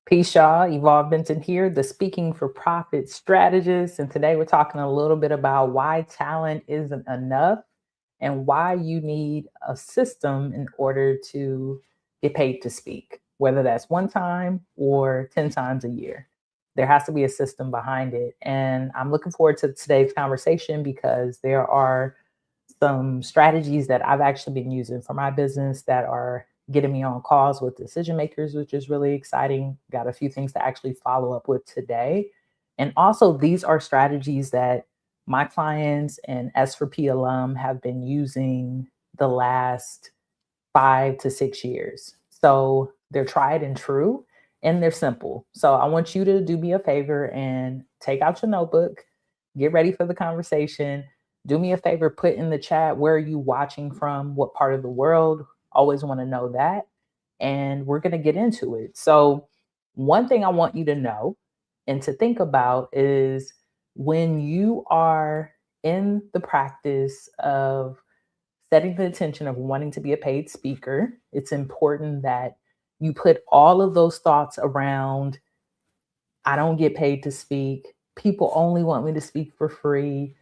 Peace, y'all. Evolve Benton here, the speaking for profit strategist. And today we're talking a little bit about why talent isn't enough and why you need a system in order to get paid to speak, whether that's one time or 10 times a year. There has to be a system behind it. And I'm looking forward to today's conversation because there are some strategies that I've actually been using for my business that are getting me on calls with decision makers, which is really exciting. Got a few things to actually follow up with today. And also, these are strategies that my clients and S4P alum have been using the last 5 to 6 years. So they're tried and true and they're simple. So I want you to do me a favor and take out your notebook, get ready for the conversation. Do me a favor, put in the chat where are you watching from, what part of the world. Always want to know that. And we're going to get into it. So, one thing I want you to know and to think about is when you are in the practice of setting the intention of wanting to be a paid speaker, it's important that you put all of those thoughts around I don't get paid to speak. People only want me to speak for free.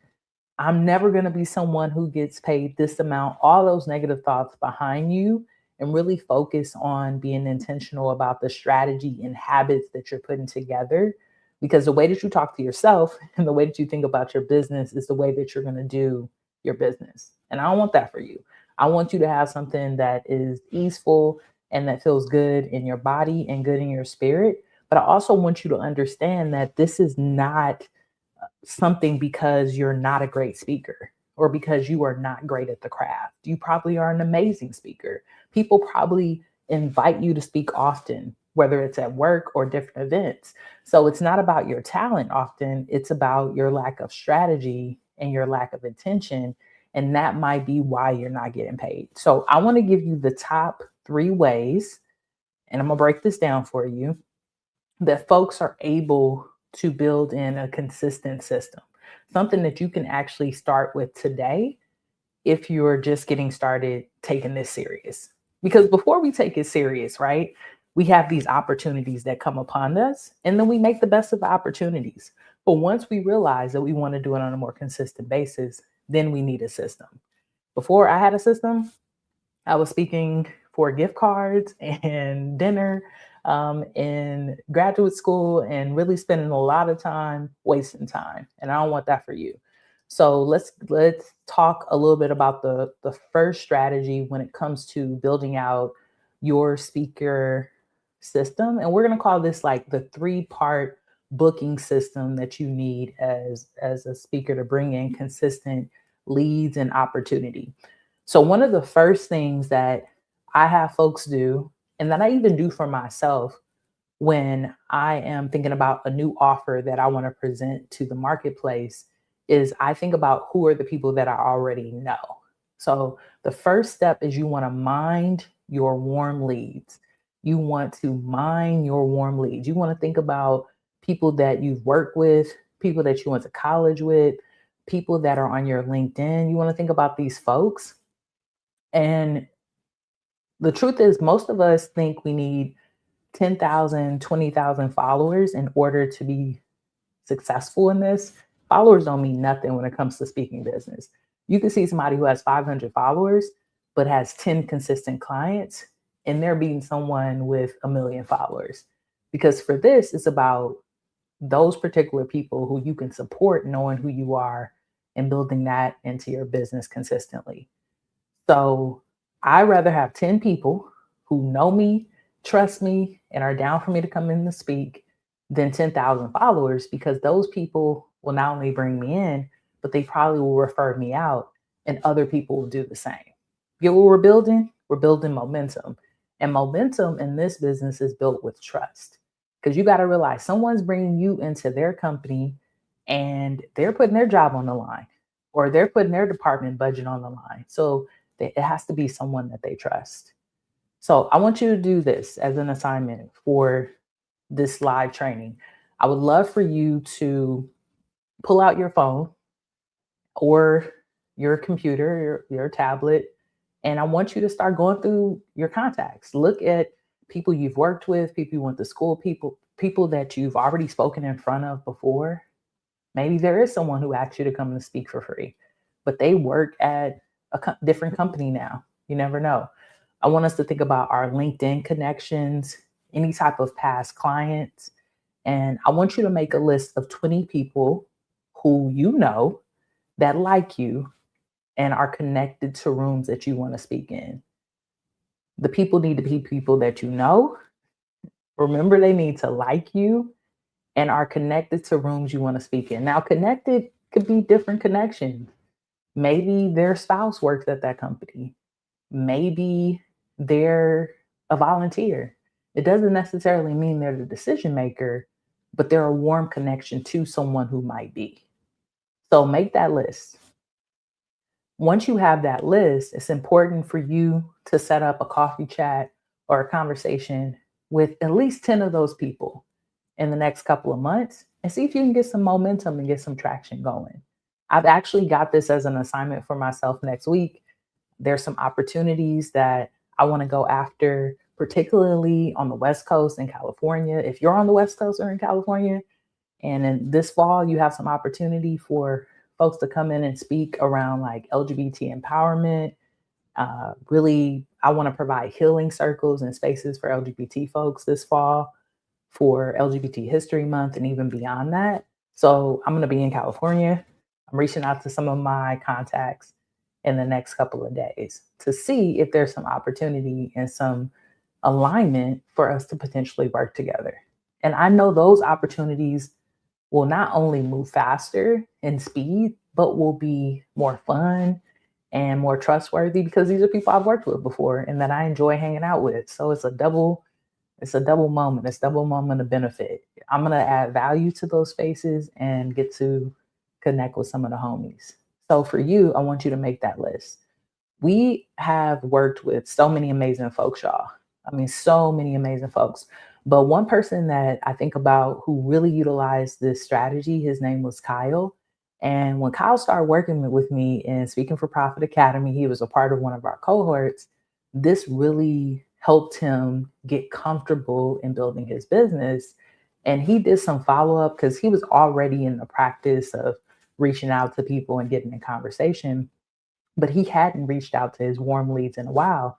I'm never going to be someone who gets paid this amount, all those negative thoughts behind you, and really focus on being intentional about the strategy and habits that you're putting together. Because the way that you talk to yourself and the way that you think about your business is the way that you're going to do your business. And I don't want that for you. I want you to have something that is easeful and that feels good in your body and good in your spirit. But I also want you to understand that this is not something because you're not a great speaker or because you are not great at the craft. You probably are an amazing speaker. People probably invite you to speak often, whether it's at work or different events. So it's not about your talent often, it's about your lack of strategy and your lack of intention. And that might be why you're not getting paid. So I want to give you the top 3 ways, and I'm going to break this down for you, that folks are able to build in a consistent system, something that you can actually start with today if you're just getting started taking this serious. Because before we take it serious, right, we have these opportunities that come upon us, and then we make the best of the opportunities. But once we realize that we want to do it on a more consistent basis, then we need a system. Before I had a system, I was speaking for gift cards and dinner in graduate school and really spending a lot of time wasting time. And I don't want that for you. So let's talk a little bit about the first strategy when it comes to building out your speaker system. And we're going to call this like the 3-part booking system that you need as a speaker to bring in consistent leads and opportunity. So one of the first things that I have folks do, and that I even do for myself when I am thinking about a new offer that I want to present to the marketplace, is I think about who are the people that I already know. So the first step is you want to mind your warm leads. You want to mine your warm leads. You want to think about people that you've worked with, people that you went to college with, people that are on your LinkedIn. You want to think about these folks. And the truth is, most of us think we need 10,000, 20,000 followers in order to be successful in this. Followers don't mean nothing when it comes to speaking business. You can see somebody who has 500 followers, but has 10 consistent clients, and they're beating someone with 1 million followers. Because for this, it's about those particular people who you can support, knowing who you are and building that into your business consistently. So I rather have 10 people who know me, trust me, and are down for me to come in and speak than 10,000 followers, because those people will not only bring me in, but they probably will refer me out and other people will do the same. Get what we're building? We're building momentum. And momentum in this business is built with trust, because you got to realize someone's bringing you into their company and they're putting their job on the line, or they're putting their department budget on the line. So it has to be someone that they trust. So I want you to do this as an assignment for this live training. I would love for you to pull out your phone or your computer, your tablet, and I want you to start going through your contacts. Look at people you've worked with, people you went to school, people that you've already spoken in front of before. Maybe there is someone who asked you to come and speak for free, but they work at a different company now. You never know. I want us to think about our LinkedIn connections, any type of past clients. And I want you to make a list of 20 people who you know that like you and are connected to rooms that you want to speak in. The people need to be people that you know. Remember, they need to like you and are connected to rooms you want to speak in. Now, connected could be different connections. Maybe their spouse works at that company. Maybe they're a volunteer. It doesn't necessarily mean they're the decision maker, but they're a warm connection to someone who might be. So make that list. Once you have that list, it's important for you to set up a coffee chat or a conversation with at least 10 of those people in the next couple of months and see if you can get some momentum and get some traction going. I've actually got this as an assignment for myself next week. There's some opportunities that I want to go after, particularly on the West Coast in California. If you're on the West Coast or in California, and in this fall, you have some opportunity for folks to come in and speak around like LGBT empowerment. Really, I want to provide healing circles and spaces for LGBT folks this fall for LGBT History Month and even beyond that. So I'm going to be in California. I'm reaching out to some of my contacts in the next couple of days to see if there's some opportunity and some alignment for us to potentially work together. And I know those opportunities will not only move faster in speed, but will be more fun and more trustworthy because these are people I've worked with before and that I enjoy hanging out with. So it's a double moment. It's double moment of benefit. I'm gonna add value to those spaces and get to connect with some of the homies. So for you, I want you to make that list. We have worked with so many amazing folks, y'all. I mean, so many amazing folks. But one person that I think about who really utilized this strategy, his name was Kyle. And when Kyle started working with me in Speaking for Profit Academy, he was a part of one of our cohorts. This really helped him get comfortable in building his business. And he did some follow up because he was already in the practice of reaching out to people and getting in conversation, but he hadn't reached out to his warm leads in a while.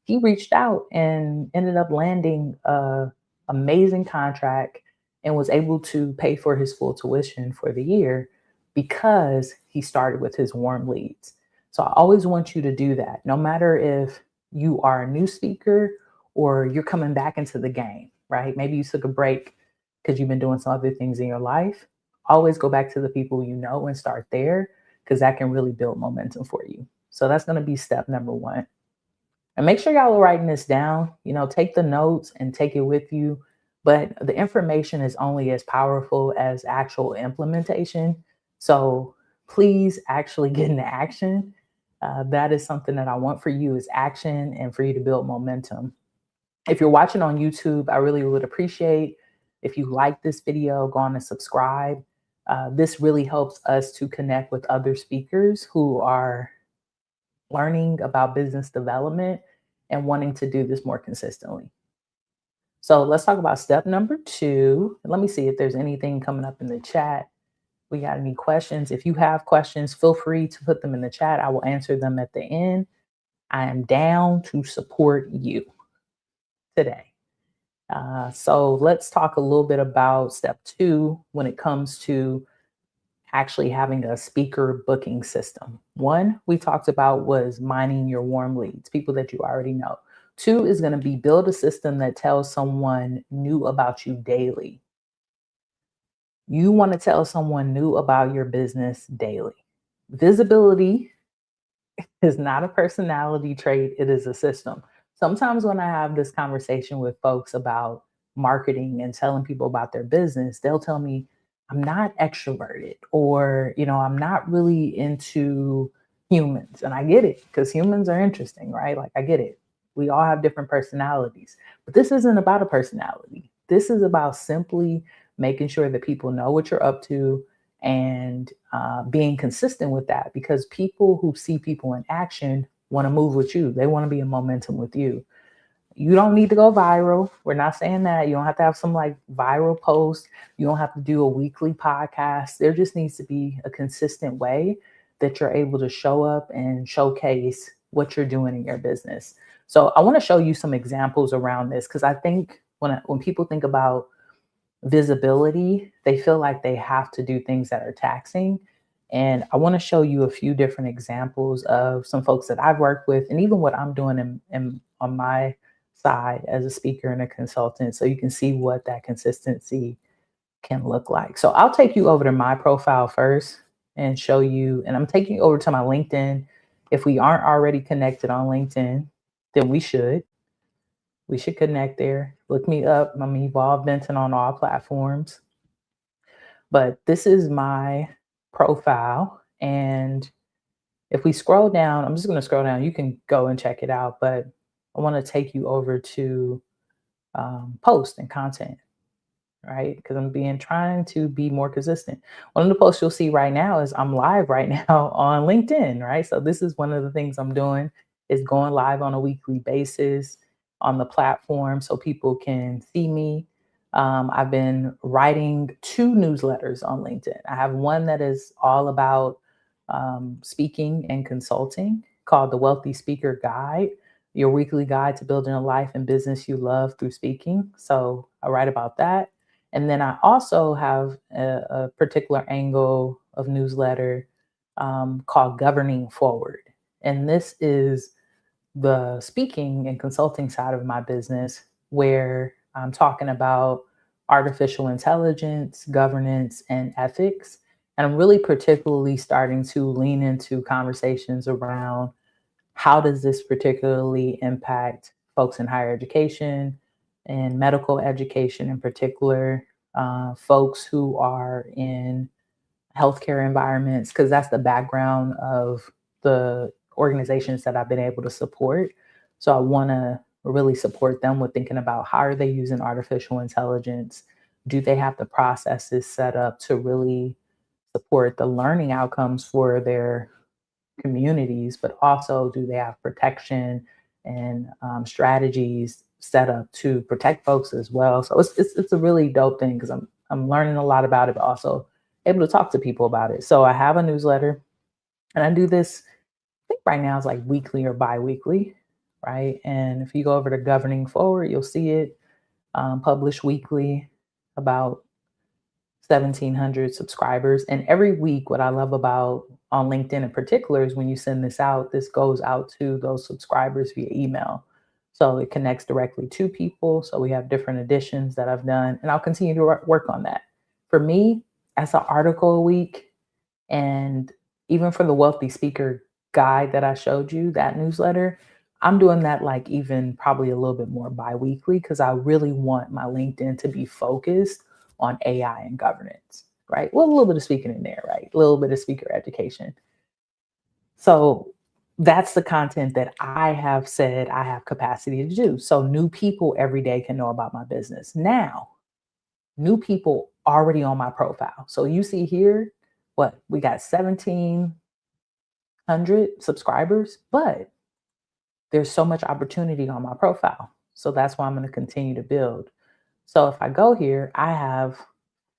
He reached out and ended up landing a amazing contract and was able to pay for his full tuition for the year because he started with his warm leads. So I always want you to do that, no matter if you are a new speaker or you're coming back into the game, right? Maybe you took a break because you've been doing some other things in your life. Always go back to the people you know and start there because that can really build momentum for you. So that's going to be step number one. And make sure y'all are writing this down. You know, take the notes and take it with you. But the information is only as powerful as actual implementation. So please actually get into action. That is something that I want for you is action and for you to build momentum. If you're watching on YouTube, I really would appreciate if you like this video, go on and subscribe. This really helps us to connect with other speakers who are learning about business development and wanting to do this more consistently. So let's talk about step number 2. Let me see if there's anything coming up in the chat. We got any questions? If you have questions, feel free to put them in the chat. I will answer them at the end. I am down to support you today. So let's talk a little bit about step 2 when it comes to actually having a speaker booking system. 1 we talked about was mining your warm leads, people that you already know. 2 is going to be build a system that tells someone new about you daily. You want to tell someone new about your business daily. Visibility is not a personality trait, it is a system. Sometimes when I have this conversation with folks about marketing and telling people about their business, they'll tell me, I'm not extroverted, or, I'm not really into humans. And I get it because humans are interesting, right? Like, I get it. We all have different personalities, but this isn't about a personality. This is about simply making sure that people know what you're up to and being consistent with that, because people who see people in action want to move with you. They want to be in momentum with you. You don't need to go viral. We're not saying that. You don't have to have some like viral post. You don't have to do a weekly podcast. There just needs to be a consistent way that you're able to show up and showcase what you're doing in your business. So I want to show you some examples around this because I think when people think about visibility, they feel like they have to do things that are taxing. And I want to show you a few different examples of some folks that I've worked with and even what I'm doing on my side as a speaker and a consultant. So you can see what that consistency can look like. So I'll take you over to my profile first and show you, and I'm taking you over to my LinkedIn. If we aren't already connected on LinkedIn, then we should. We should connect there. Look me up. I'm Evolve Benton on all platforms. But this is my profile. And if we scroll down, I'm just going to scroll down. You can go and check it out. But I want to take you over to post and content, right? Because I'm trying to be more consistent. One of the posts you'll see right now is I'm live right now on LinkedIn, right? So this is one of the things I'm doing is going live on a weekly basis on the platform so people can see me. I've been writing 2 newsletters on LinkedIn. I have one that is all about speaking and consulting called the Wealthy Speaker Guide, your weekly guide to building a life and business you love through speaking. So I write about that. And then I also have a particular angle of newsletter called Governing Forward. And this is the speaking and consulting side of my business where I'm talking about artificial intelligence, governance, and ethics. And I'm really particularly starting to lean into conversations around how does this particularly impact folks in higher education and medical education in particular, folks who are in healthcare environments, because that's the background of the organizations that I've been able to support. So I want to really support them with thinking about how are they using artificial intelligence? Do they have the processes set up to really support the learning outcomes for their communities, but also do they have protection and strategies set up to protect folks as well? So it's a really dope thing because I'm learning a lot about it, but also able to talk to people about it. So I have a newsletter, and I do this. I think right now it's like weekly or bi-weekly, right? And if you go over to Governing Forward, you'll see it published weekly, about 1,700 subscribers. And every week, what I love about on LinkedIn in particular is when you send this out, this goes out to those subscribers via email. So it connects directly to people. So we have different editions that I've done, and I'll continue to work on that. For me, that's an article a week. And even for the Wealthy Speaker Guide that I showed you, that newsletter, I'm doing that like even probably a little bit more bi-weekly because I really want my LinkedIn to be focused on AI and governance, right? Well, a little bit of speaking in there, right? A little bit of speaker education. So that's the content that I have said I have capacity to do. So new people every day can know about my business. Now, new people already on my profile. So you see here, what we got 1,700 subscribers, but there's so much opportunity on my profile. So that's why I'm going to continue to build. So if I go here, I have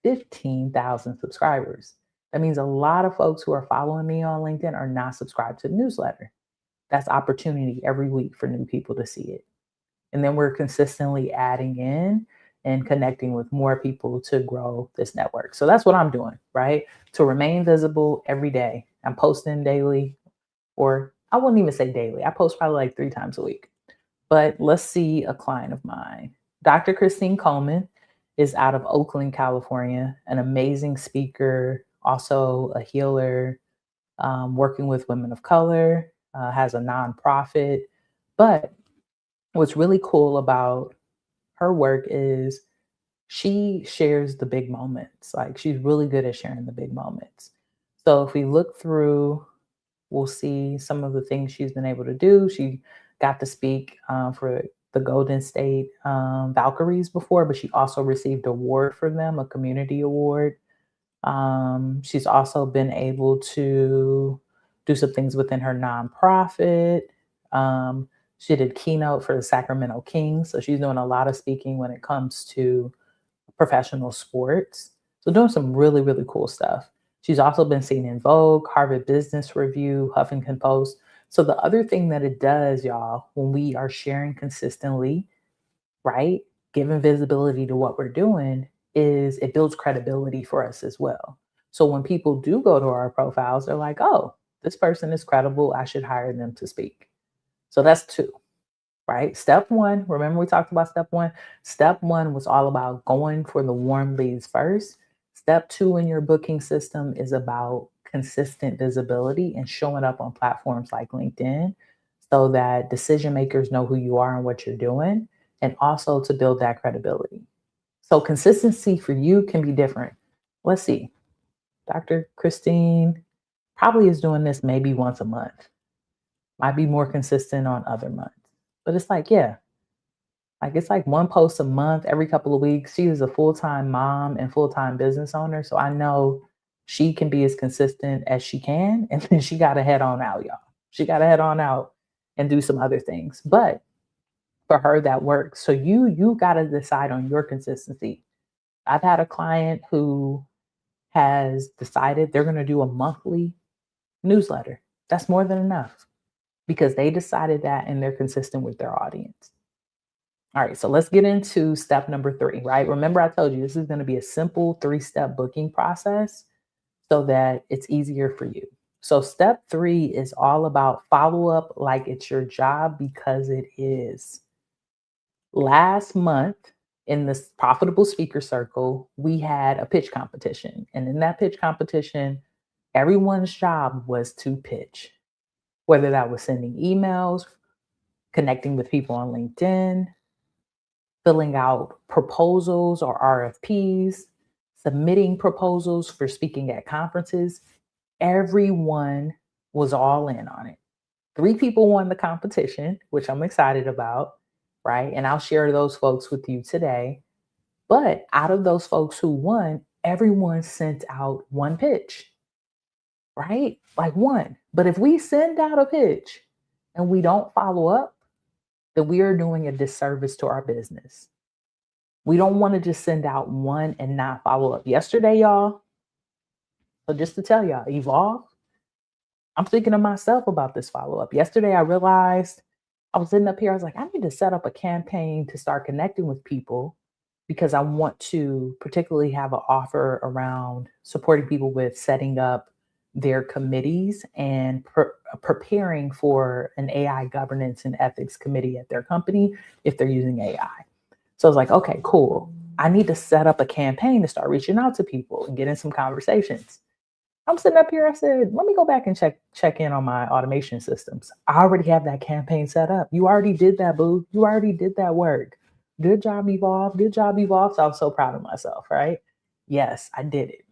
15,000 subscribers. That means a lot of folks who are following me on LinkedIn are not subscribed to the newsletter. That's opportunity every week for new people to see it. And then we're consistently adding in and connecting with more people to grow this network. So that's what I'm doing, right? To remain visible every day. I'm posting daily, or I wouldn't even say daily. I post probably like 3 times a week. But let's see a client of mine. Dr. Christine Coleman is out of Oakland, California, an amazing speaker, also a healer, working with women of color, has a nonprofit. But what's really cool about her work is she shares the big moments. Like she's really good at sharing the big moments. So if we look through, we'll see some of the things she's been able to do. She got to speak for the Golden State Valkyries before, but she also received an award for them, a community award. She's also been able to do some things within her nonprofit. She did keynote for the Sacramento Kings. So she's doing a lot of speaking when it comes to professional sports. So doing some really, really cool stuff. She's also been seen in Vogue, Harvard Business Review, Huffington Post. So the other thing that it does, y'all, when we are sharing consistently, right, giving visibility to what we're doing, is it builds credibility for us as well. So when people do go to our profiles, they're like, oh, this person is credible. I should hire them to speak. So that's two, right? Step one, remember we talked about step one? Step one was all about going for the warm leads first. Step two in your booking system is about consistent visibility and showing up on platforms like LinkedIn so that decision makers know who you are and what you're doing, and also to build that credibility. So consistency for you can be different. Let's see. Dr. Christine probably is doing this maybe once a month. Might be more consistent on other months. But it's like, yeah, like it's like one post a month every couple of weeks. She is a full-time mom and full-time business owner. So I know she can be as consistent as she can. And then she got to head on out, y'all. She got to head on out and do some other things. But for her, that works. So you got to decide on your consistency. I've had a client who has decided they're going to do a monthly newsletter. That's more than enough because they decided that and they're consistent with their audience. All right, so let's get into step number 3, right? Remember, I told you this is going to be a simple 3-step booking process so that it's easier for you. So step 3 is all about follow up like it's your job, because it is. Last month in this profitable speaker circle, we had a pitch competition. And in that pitch competition, everyone's job was to pitch, whether that was sending emails, connecting with people on LinkedIn, filling out proposals or RFPs, submitting proposals for speaking at conferences. Everyone was all in on it. 3 people won the competition, which I'm excited about, right? And I'll share those folks with you today. But out of those folks who won, everyone sent out one pitch, right? Like one. But if we send out a pitch and we don't follow up, then we are doing a disservice to our business. We don't want to just send out one and not follow up. Yesterday, y'all, so just to tell y'all, Evolve, I'm thinking to myself about this follow up. Yesterday, I realized I was sitting up here. I was like, I need to set up a campaign to start connecting with people because I want to particularly have an offer around supporting people with setting up their committees and preparing for an AI governance and ethics committee at their company if they're using AI. So I was like, okay, cool. I need to set up a campaign to start reaching out to people and getting some conversations. I'm sitting up here. I said, let me go back and check in on my automation systems. I already have that campaign set up. You already did that, boo. You already did that work. Good job, Evolve. Good job, Evolve. So I was so proud of myself, right? Yes, I did it.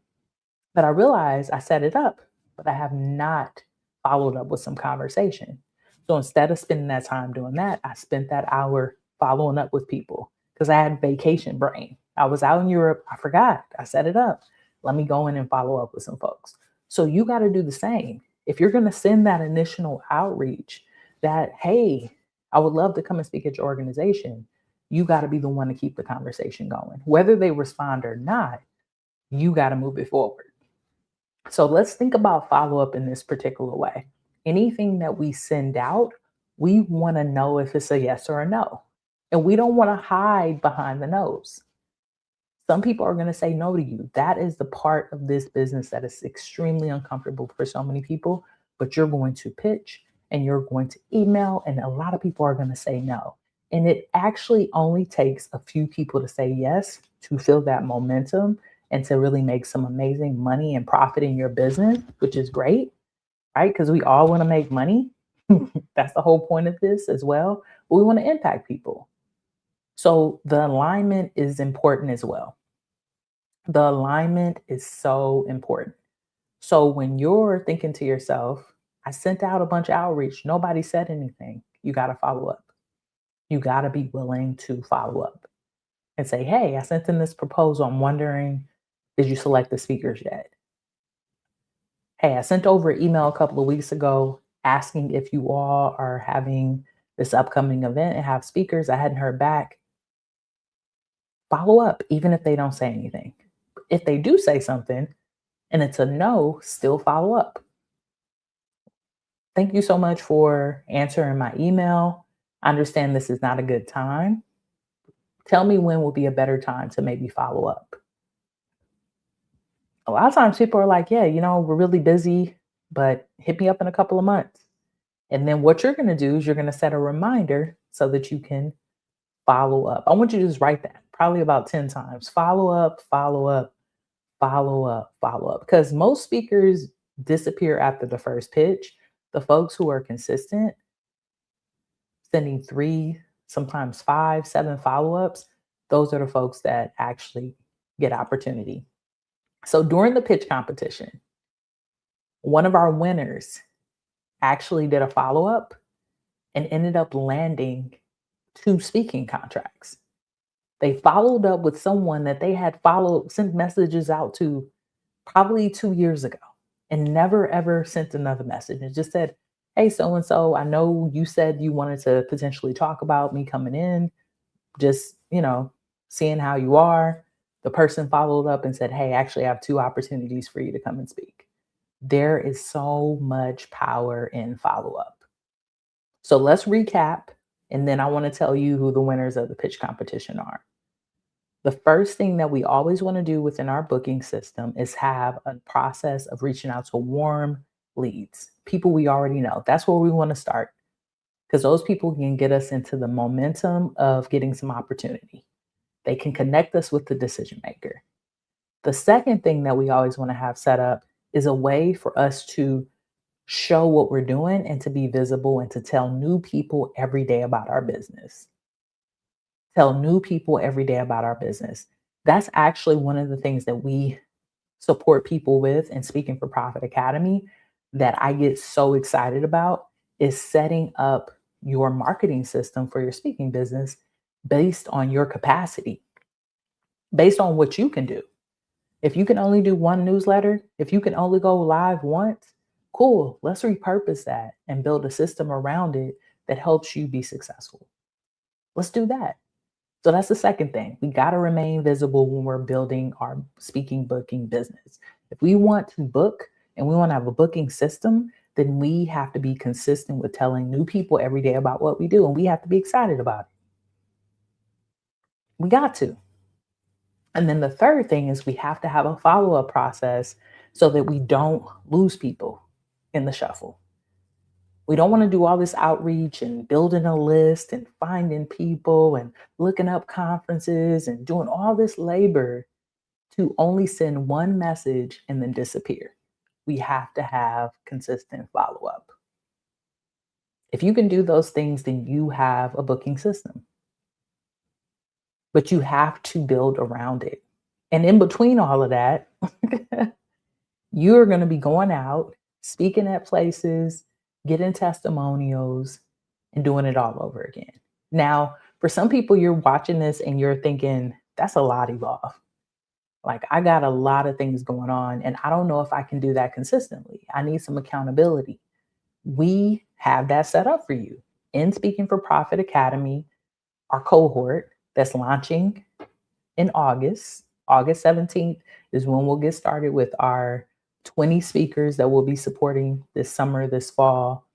But I realized I set it up, but I have not followed up with some conversation. So instead of spending that time doing that, I spent that hour following up with people because I had vacation brain. I was out in Europe. I forgot. I set it up. Let me go in and follow up with some folks. So you got to do the same. If you're going to send that initial outreach that, hey, I would love to come and speak at your organization, you got to be the one to keep the conversation going. Whether they respond or not, you got to move it forward. So let's think about follow-up in this particular way. Anything that we send out, we want to know if it's a yes or a no. And we don't want to hide behind the no's. Some people are going to say no to you. That is the part of this business that is extremely uncomfortable for so many people, but you're going to pitch and you're going to email, and a lot of people are going to say no. And it actually only takes a few people to say yes to feel that momentum and to really make some amazing money and profit in your business, which is great, right? Because we all want to make money. That's the whole point of this as well. But we want to impact people. So the alignment is important as well. The alignment is so important. So when you're thinking to yourself, I sent out a bunch of outreach, nobody said anything, you got to follow up. You got to be willing to follow up and say, hey, I sent in this proposal. I'm wondering, did you select the speakers yet? Hey, I sent over an email a couple of weeks ago asking if you all are having this upcoming event and have speakers. I hadn't heard back. Follow up, even if they don't say anything. If they do say something and it's a no, still follow up. Thank you so much for answering my email. I understand this is not a good time. Tell me when will be a better time to maybe follow up. A lot of times people are like, yeah, we're really busy, but hit me up in a couple of months. And then what you're going to do is you're going to set a reminder so that you can follow up. I want you to just write that probably about 10 times. Follow up, follow up, follow up, follow up. Because most speakers disappear after the first pitch. The folks who are consistent, sending 3, sometimes 5, 7 follow ups, those are the folks that actually get opportunity. So during the pitch competition, one of our winners actually did a follow up and ended up landing 2 speaking contracts. They followed up with someone that they had sent messages out to probably 2 years ago and never ever sent another message. It just said, hey, so and so, I know you said you wanted to potentially talk about me coming in, just, seeing how you are. The person followed up and said, hey, actually, I have 2 opportunities for you to come and speak. There is so much power in follow up. So let's recap. And then I want to tell you who the winners of the pitch competition are. The first thing that we always want to do within our booking system is have a process of reaching out to warm leads, people we already know. That's where we want to start because those people can get us into the momentum of getting some opportunity. They can connect us with the decision maker. The second thing that we always want to have set up is a way for us to show what we're doing and to be visible and to tell new people every day about our business. Tell new people every day about our business. That's actually one of the things that we support people with in Speaking for Profit Academy that I get so excited about is setting up your marketing system for your speaking business based on your capacity, based on what you can do. If you can only do 1 newsletter, if you can only go live once, cool, let's repurpose that and build a system around it that helps you be successful. Let's do that. So that's the second thing. We got to remain visible when we're building our speaking booking business. If we want to book and we want to have a booking system, then we have to be consistent with telling new people every day about what we do. And we have to be excited about it. We got to. And then the third thing is we have to have a follow-up process so that we don't lose people in the shuffle. We don't want to do all this outreach and building a list and finding people and looking up conferences and doing all this labor to only send 1 message and then disappear. We have to have consistent follow-up. If you can do those things, then you have a booking system. But you have to build around it. And in between all of that, you're going to be going out, speaking at places, getting testimonials, and doing it all over again. Now, for some people, you're watching this and you're thinking, that's a lot, Evolve. Like, I got a lot of things going on, and I don't know if I can do that consistently. I need some accountability. We have that set up for you in Speaking for Profit Academy, our cohort that's launching in August. August 17th is when we'll get started with our 20 speakers that we'll be supporting this summer, this fall.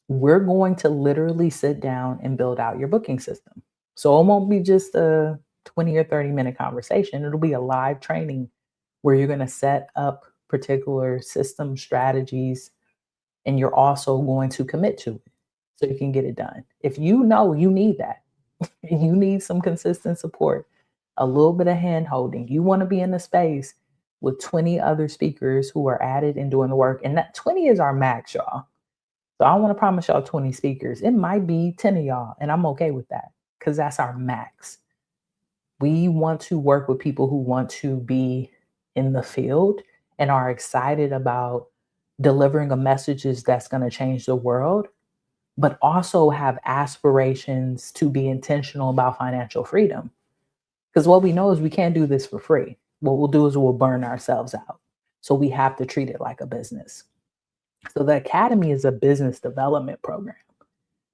We're going to literally sit down and build out your booking system. So it won't be just a 20 or 30-minute conversation. It'll be a live training where you're going to set up particular system strategies, and you're also going to commit to it so you can get it done. If you know you need that, you need some consistent support, a little bit of hand holding, you want to be in a space with 20 other speakers who are at it and doing the work. And that 20 is our max, y'all. So I don't want to promise y'all 20 speakers. It might be 10 of y'all, and I'm okay with that because that's our max. We want to work with people who want to be in the field and are excited about delivering a message that's going to change the world, but also have aspirations to be intentional about financial freedom. Because what we know is we can't do this for free. What we'll do is we'll burn ourselves out. So we have to treat it like a business. So the Academy is a business development program.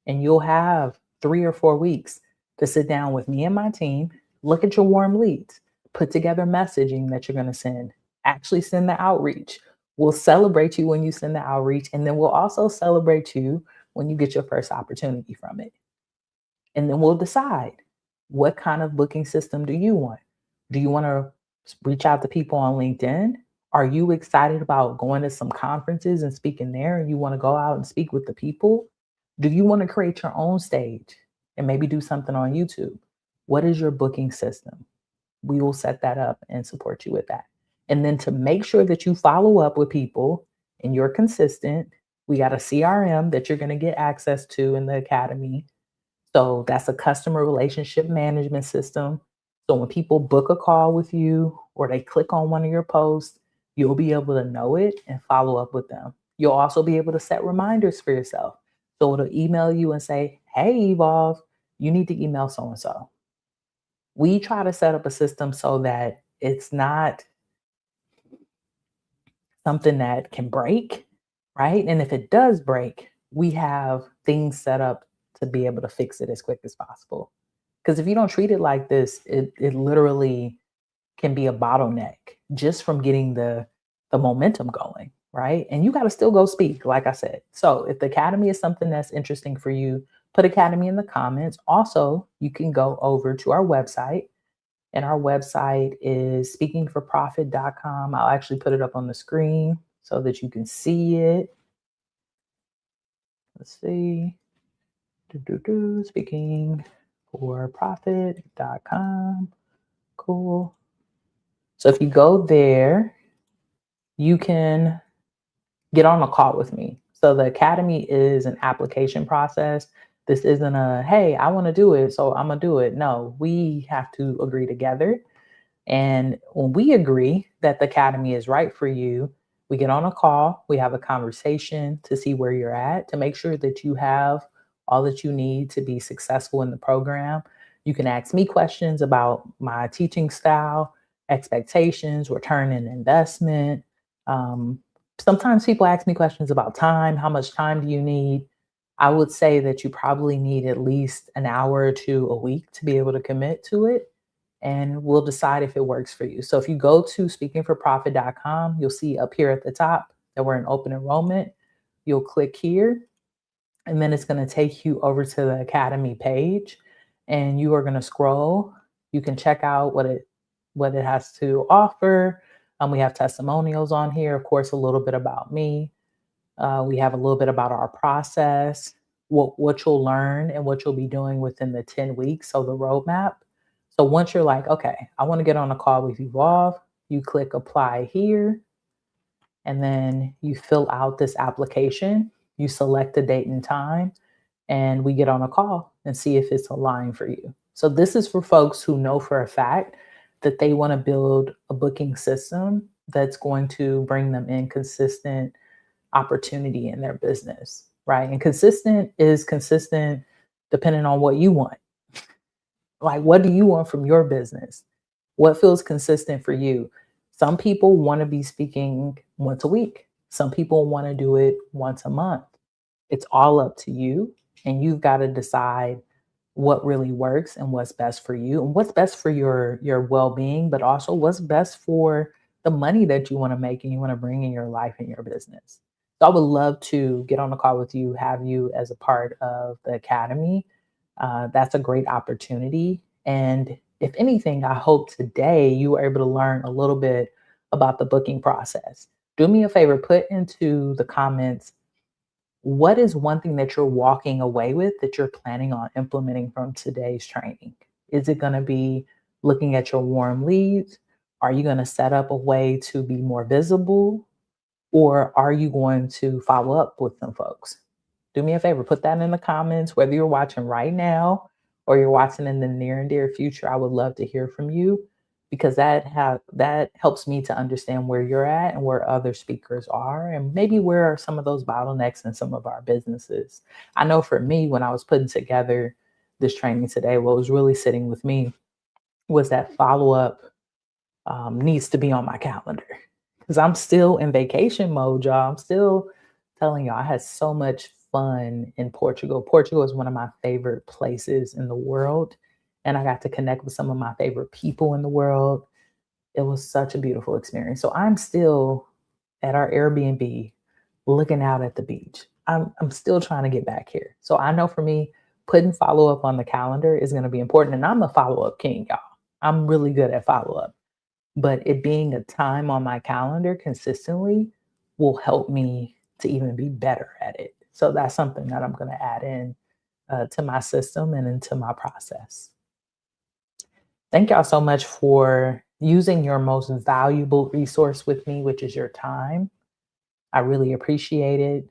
And you'll have 3 or 4 weeks to sit down with me and my team, look at your warm leads, put together messaging that you're going to send, actually send the outreach. We'll celebrate you when you send the outreach, and then we'll also celebrate you when you get your first opportunity from it. And then we'll decide, what kind of booking system do you want? Do you want to reach out to people on LinkedIn? Are you excited about going to some conferences and speaking there and you want to go out and speak with the people? Do you want to create your own stage and maybe do something on YouTube? What is your booking system? We will set that up and support you with that. And then to make sure that you follow up with people and you're consistent, we got a CRM that you're going to get access to in the academy. So that's a customer relationship management system. So when people book a call with you or they click on one of your posts, you'll be able to know it and follow up with them. You'll also be able to set reminders for yourself. So it'll email you and say, hey, Evolve, you need to email so and so. We try to set up a system so that it's not something that can break, right? And if it does break, we have things set up to be able to fix it as quick as possible. Because if you don't treat it like this, it literally can be a bottleneck just from getting the momentum going, right? And you got to still go speak, like I said. So if the academy is something that's interesting for you, put academy in the comments. Also, you can go over to our website, and our website is speakingforprofit.com. I'll actually put it up on the screen so that you can see it. Let's see. Speakingforprofit.com. Cool. So if you go there, you can get on a call with me. So the academy is an application process. This isn't a, hey, I want to do it, so I'm going to do it. No, we have to agree together. And when we agree that the academy is right for you, we get on a call, we have a conversation to see where you're at, to make sure that you have all that you need to be successful in the program. You can ask me questions about my teaching style, expectations, return on investment. Um, Sometimes people ask me questions about time. How much time do you need? I would say that you probably need at least an hour or two a week to be able to commit to it, and we'll decide if it works for you. So if you go to speakingforprofit.com, you'll see up here at the top that we're in open enrollment. You'll click here, and then it's going to take you over to the academy page, and you are going to scroll. You can check out what it has to offer. We have testimonials on here, of course, a little bit about me. We have a little bit about our process, what you'll learn and what you'll be doing within the 10 weeks. So the roadmap. So once you're like, okay, I want to get on a call with Evolve, you click apply here, and then you fill out this application. You select a date and time, and we get on a call and see if it's aligned for you. So this is for folks who know for a fact that they want to build a booking system that's going to bring them in consistent opportunity in their business, right? And consistent is consistent depending on what you want. Like, what do you want from your business? What feels consistent for you? Some people want to be speaking once a week. Some people want to do it once a month. It's all up to you. And you've got to decide what really works and what's best for you and what's best for your well-being, but also what's best for the money that you want to make and you want to bring in your life and your business. So I would love to get on a call with you, have you as a part of the academy. That's a great opportunity. And if anything, I hope today you were able to learn a little bit about the booking process. Do me a favor, put into the comments, what is one thing that you're walking away with that you're planning on implementing from today's training? Is it going to be looking at your warm leads? Are you going to set up a way to be more visible? Or are you going to follow up with some folks? Do me a favor, put that in the comments, whether you're watching right now or you're watching in the near and dear future. I would love to hear from you, because that helps me to understand where you're at and where other speakers are, and maybe where are some of those bottlenecks in some of our businesses. I know for me, when I was putting together this training today, what was really sitting with me was that follow up needs to be on my calendar, because I'm still in vacation mode, y'all. I'm still telling y'all, I had so much fun in Portugal. Portugal is one of my favorite places in the world, and I got to connect with some of my favorite people in the world. It was such a beautiful experience. So I'm still at our Airbnb looking out at the beach. I'm still trying to get back here. So I know for me, putting follow up on the calendar is going to be important. And I'm a follow up king, y'all. I'm really good at follow up. But it being a time on my calendar consistently will help me to even be better at it. So that's something that I'm going to add in to my system and into my process. Thank y'all so much for using your most valuable resource with me, which is your time. I really appreciate it.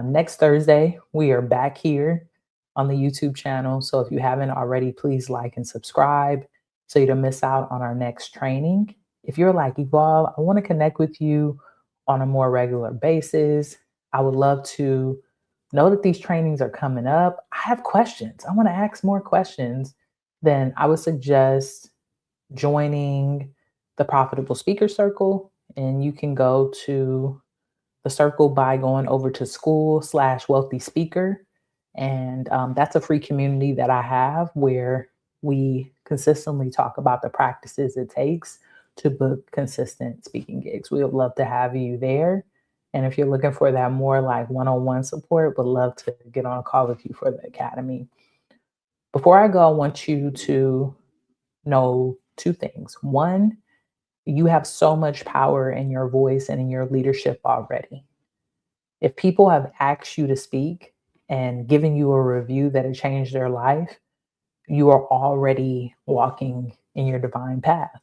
Next Thursday, we are back here on the YouTube channel. So if you haven't already, please like and subscribe so you don't miss out on our next training. If you're like, Evolve, I want to connect with you on a more regular basis. I would love to know that these trainings are coming up. I have questions. I want to ask more questions. Then I would suggest joining the Profitable Speaker Circle, and you can go to the circle by going over to school/wealthy speaker. And that's a free community that I have where we consistently talk about the practices it takes to book consistent speaking gigs. We would love to have you there. And if you're looking for that more like one-on-one support, would love to get on a call with you for the academy. Before I go, I want you to know two things. One, you have so much power in your voice and in your leadership already. If people have asked you to speak and given you a review that had changed their life, you are already walking in your divine path.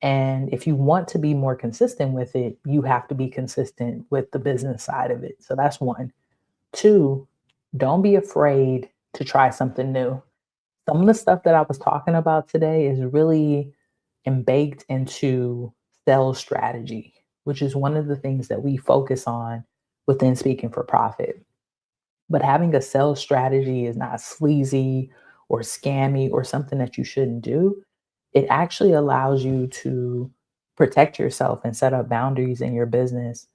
And if you want to be more consistent with it, you have to be consistent with the business side of it. So that's one. Two, don't be afraid to try something new. Some of the stuff that I was talking about today is really baked into sales strategy, which is one of the things that we focus on within Speaking for Profit. But having a sales strategy is not sleazy or scammy or something that you shouldn't do. It actually allows you to protect yourself and set up boundaries in your business.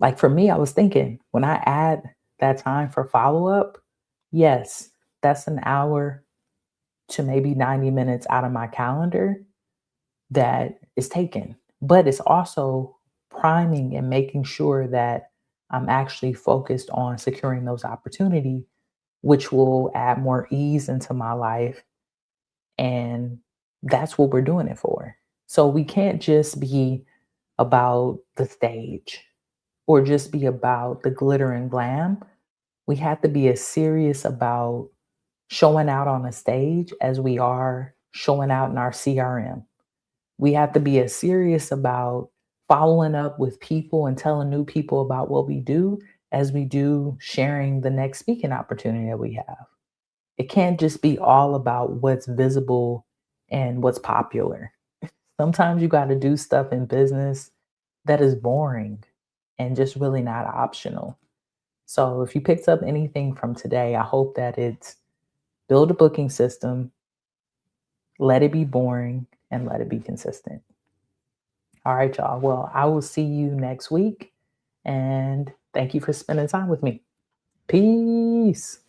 Like for me, I was thinking when I add that time for follow up, yes, that's an hour to maybe 90 minutes out of my calendar that is taken, but it's also priming and making sure that I'm actually focused on securing those opportunities, which will add more ease into my life. And that's what we're doing it for. So we can't just be about the stage or just be about the glitter and glam. We have to be as serious about showing out on a stage as we are showing out in our CRM. We have to be as serious about following up with people and telling new people about what we do as we do sharing the next speaking opportunity that we have. It can't just be all about what's visible and what's popular. Sometimes you got to do stuff in business that is boring and just really not optional. So if you picked up anything from today, I hope that it's build a booking system, let it be boring, and let it be consistent. All right, y'all. Well, I will see you next week. And thank you for spending time with me. Peace.